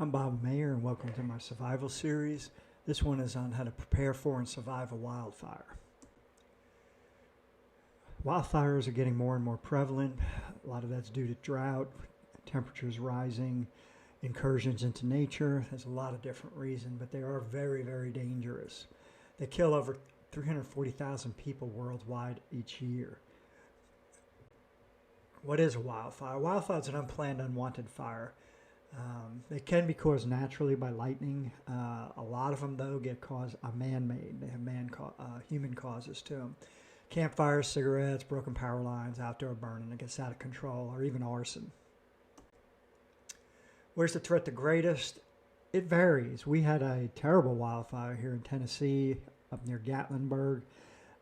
I'm Bob Mayer, and welcome to my survival series. This one is on how to prepare for and survive a wildfire. Wildfires are getting more and more prevalent. A lot of that's due to drought, temperatures rising, incursions into nature. There's a lot of different reasons, but they are very, very dangerous. They kill over 340,000 people worldwide each year. What is a wildfire? A wildfire is an unplanned, unwanted fire. They can be caused naturally by lightning. A lot of them, though, get caused man-made. They have human causes to them. Campfires, cigarettes, broken power lines, outdoor burning that gets out of control, or even arson. Where's the threat the greatest? It varies. We had a terrible wildfire here in Tennessee, up near Gatlinburg.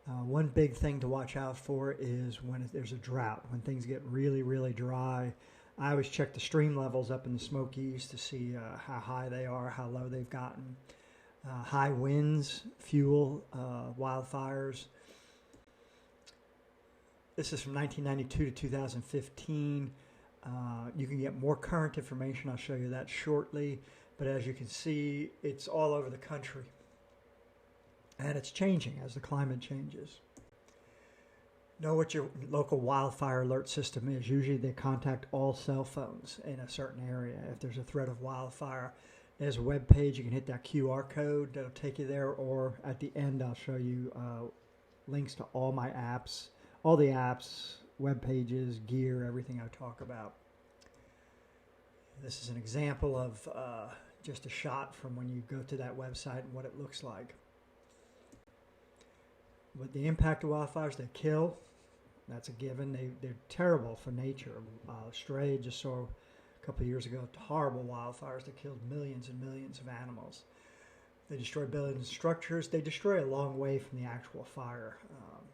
One big thing to watch out for is when there's a drought, when things get really, really dry. I always check the stream levels up in the Smokies to see how high they are, how low they've gotten. High winds fuel wildfires. This is from 1992 to 2015. You can get more current information. I'll show you that shortly. But as you can see, it's all over the country. And it's changing as the climate changes. Know what your local wildfire alert system is. Usually they contact all cell phones in a certain area. If there's a threat of wildfire, there's a web page. You can hit that QR code. That'll take you there. Or at the end, I'll show you links to all my apps, all the apps, web pages, gear, everything I talk about. This is an example of just a shot from when you go to that website and what it looks like. But the impact of wildfires, they kill. That's a given. They're terrible for nature. Australia just saw a couple of years ago horrible wildfires that killed millions and millions of animals. They destroy buildings and structures. They destroy a long way from the actual fire.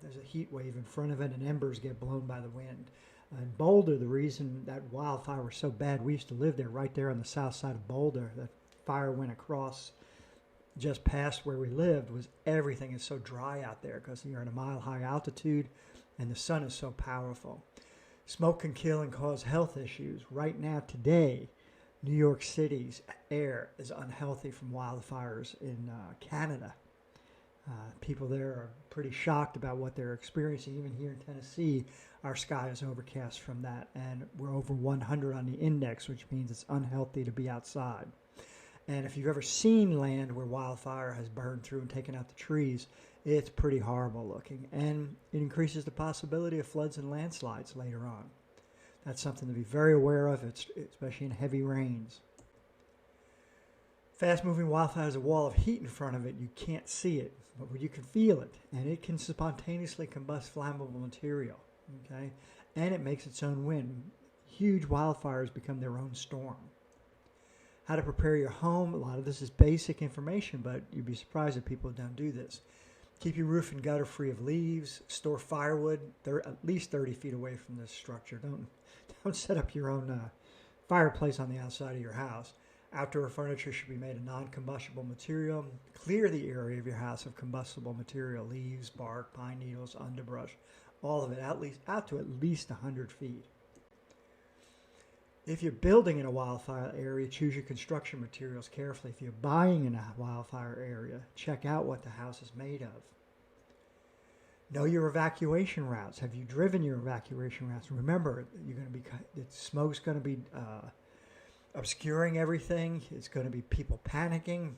There's a heat wave in front of it, and embers get blown by the wind. In Boulder, the reason that wildfire was so bad, we used to live there, right there on the south side of Boulder. The fire went across just past where we lived. Was everything is so dry out there because you're at a mile-high altitude, and the sun is so powerful. Smoke can kill and cause health issues. Right now, today, New York City's air is unhealthy from wildfires in Canada. People there are pretty shocked about what they're experiencing. Even here in Tennessee, our sky is overcast from that, and we're over 100 on the index, which means it's unhealthy to be outside. And if you've ever seen land where wildfire has burned through and taken out the trees, it's pretty horrible looking. And it increases the possibility of floods and landslides later on. That's something to be very aware of, especially in heavy rains. Fast-moving wildfire has a wall of heat in front of it. You can't see it, but you can feel it. And it can spontaneously combust flammable material. Okay? And it makes its own wind. Huge wildfires become their own storm. How to prepare your home. A lot of this is basic information, but you'd be surprised if people don't do this. Keep your roof and gutter free of leaves. Store firewood. They're at least 30 feet away from this structure. Don't set up your own fireplace on the outside of your house. Outdoor furniture should be made of non-combustible material. Clear the area of your house of combustible material. Leaves, bark, pine needles, underbrush. All of it out to at least 100 feet. If you're building in a wildfire area, choose your construction materials carefully. If you're buying in a wildfire area, check out what the house is made of. Know your evacuation routes. Have you driven your evacuation routes? Remember, the smoke's going to be obscuring everything. It's going to be people panicking.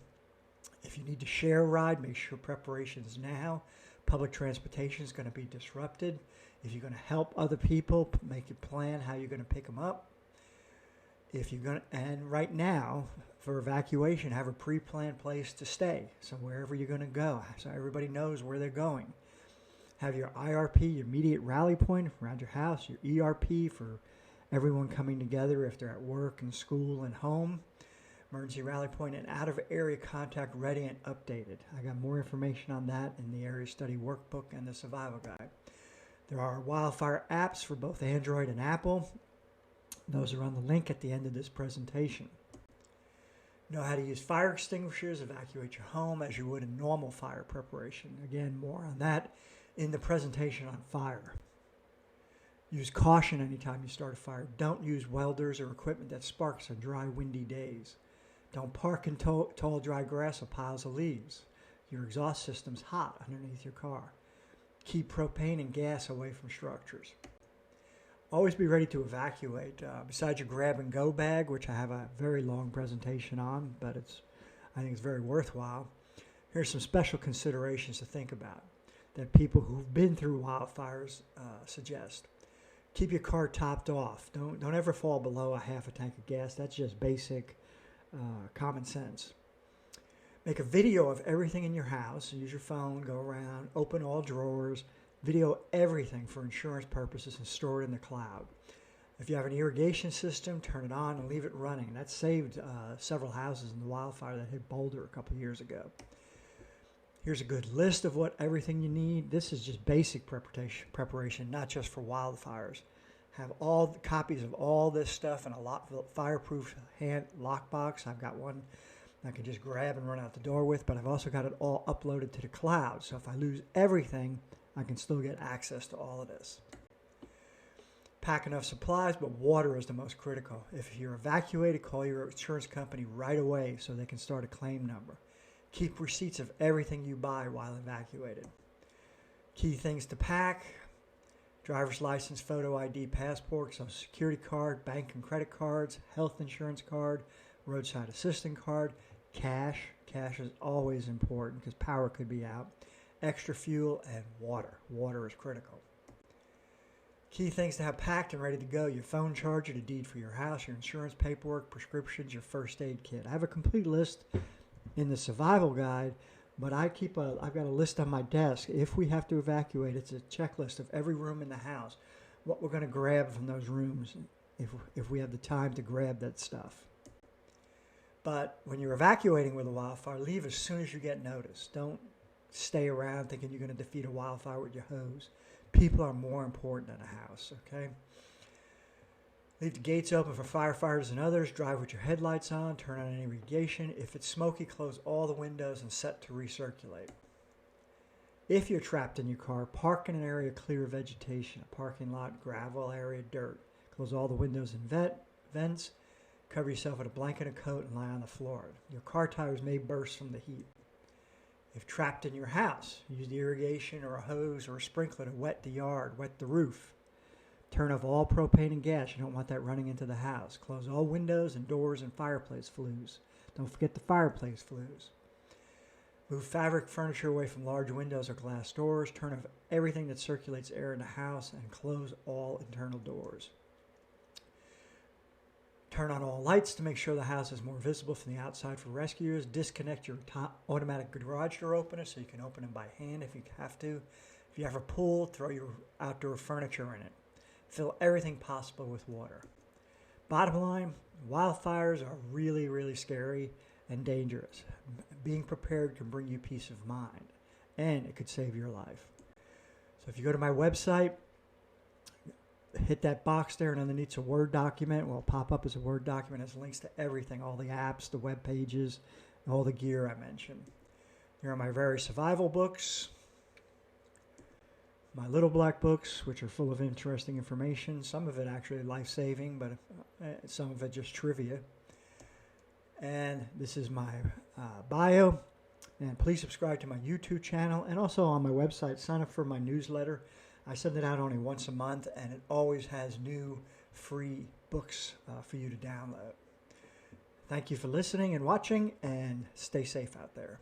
If you need to share a ride, make sure preparations now. Public transportation is going to be disrupted. If you're going to help other people, make a plan how you're going to pick them up. And right now, for evacuation, have a pre-planned place to stay. So wherever you're going to go, so everybody knows where they're going. Have your IRP, your immediate rally point around your house, your ERP for everyone coming together if they're at work and school and home. Emergency rally point and out-of-area contact ready and updated. I got more information on that in the Area Study Workbook and the Survival Guide. There are wildfire apps for both Android and Apple. Those are on the link at the end of this presentation. Know how to use fire extinguishers, evacuate your home as you would in normal fire preparation. Again, more on that in the presentation on fire. Use caution anytime you start a fire. Don't use welders or equipment that sparks on dry, windy days. Don't park in tall, dry grass or piles of leaves. Your exhaust system's hot underneath your car. Keep propane and gas away from structures. Always be ready to evacuate. Besides your grab-and-go bag, which I have a very long presentation on, but I think it's very worthwhile. Here's some special considerations to think about that people who've been through wildfires suggest. Keep your car topped off. Don't ever fall below a half a tank of gas. That's just basic common sense. Make a video of everything in your house. Use your phone, go around, open all drawers, video everything for insurance purposes and store it in the cloud. If you have an irrigation system, turn it on and leave it running. That saved several houses in the wildfire that hit Boulder a couple years ago. Here's a good list of everything you need. This is just basic preparation, not just for wildfires. Have all the copies of all this stuff in a fireproof hand lockbox. I've got one I can just grab and run out the door with, but I've also got it all uploaded to the cloud. So if I lose everything, I can still get access to all of this. Pack enough supplies, but water is the most critical. If you're evacuated, call your insurance company right away so they can start a claim number. Keep receipts of everything you buy while evacuated. Key things to pack: driver's license, photo ID, passport, social security card, bank and credit cards, health insurance card, roadside assistance card, cash. Cash is always important because power could be out. Extra fuel and water. Water is critical. Key things to have packed and ready to go: your phone charger, the deed for your house, your insurance paperwork, prescriptions, your first aid kit. I have a complete list in the survival guide, but I've got a list on my desk. If we have to evacuate, it's a checklist of every room in the house, what we're going to grab from those rooms if we have the time to grab that stuff. But when you're evacuating with a wildfire, leave as soon as you get notice. Don't stay around thinking you're going to defeat a wildfire with your hose. People are more important than a house, okay? Leave the gates open for firefighters and others. Drive with your headlights on. Turn on any irrigation. If it's smoky, close all the windows and set to recirculate. If you're trapped in your car, park in an area clear of vegetation, a parking lot, gravel area, dirt. Close all the windows and vents. Cover yourself with a blanket and coat and lie on the floor. Your car tires may burst from the heat. If trapped in your house, use the irrigation or a hose or a sprinkler to wet the yard, wet the roof. Turn off all propane and gas. You don't want that running into the house. Close all windows and doors and fireplace flues. Don't forget the fireplace flues. Move fabric furniture away from large windows or glass doors. Turn off everything that circulates air in the house and close all internal doors. Turn on all lights to make sure the house is more visible from the outside for rescuers. Disconnect your automatic garage door opener so you can open them by hand if you have to. If you have a pool, throw your outdoor furniture in it. Fill everything possible with water. Bottom line, wildfires are really, really scary and dangerous. Being prepared can bring you peace of mind, and it could save your life. So if you go to my website, hit that box there, and underneath a Word document. Well, pop up as a Word document. It has links to everything, all the apps, the web pages, all the gear I mentioned. Here are my various survival books. My little black books, which are full of interesting information. Some of it actually life-saving, but some of it just trivia. And this is my bio. And please subscribe to my YouTube channel. And also on my website, sign up for my newsletter. I send it out only once a month, and it always has new free books for you to download. Thank you for listening and watching, and stay safe out there.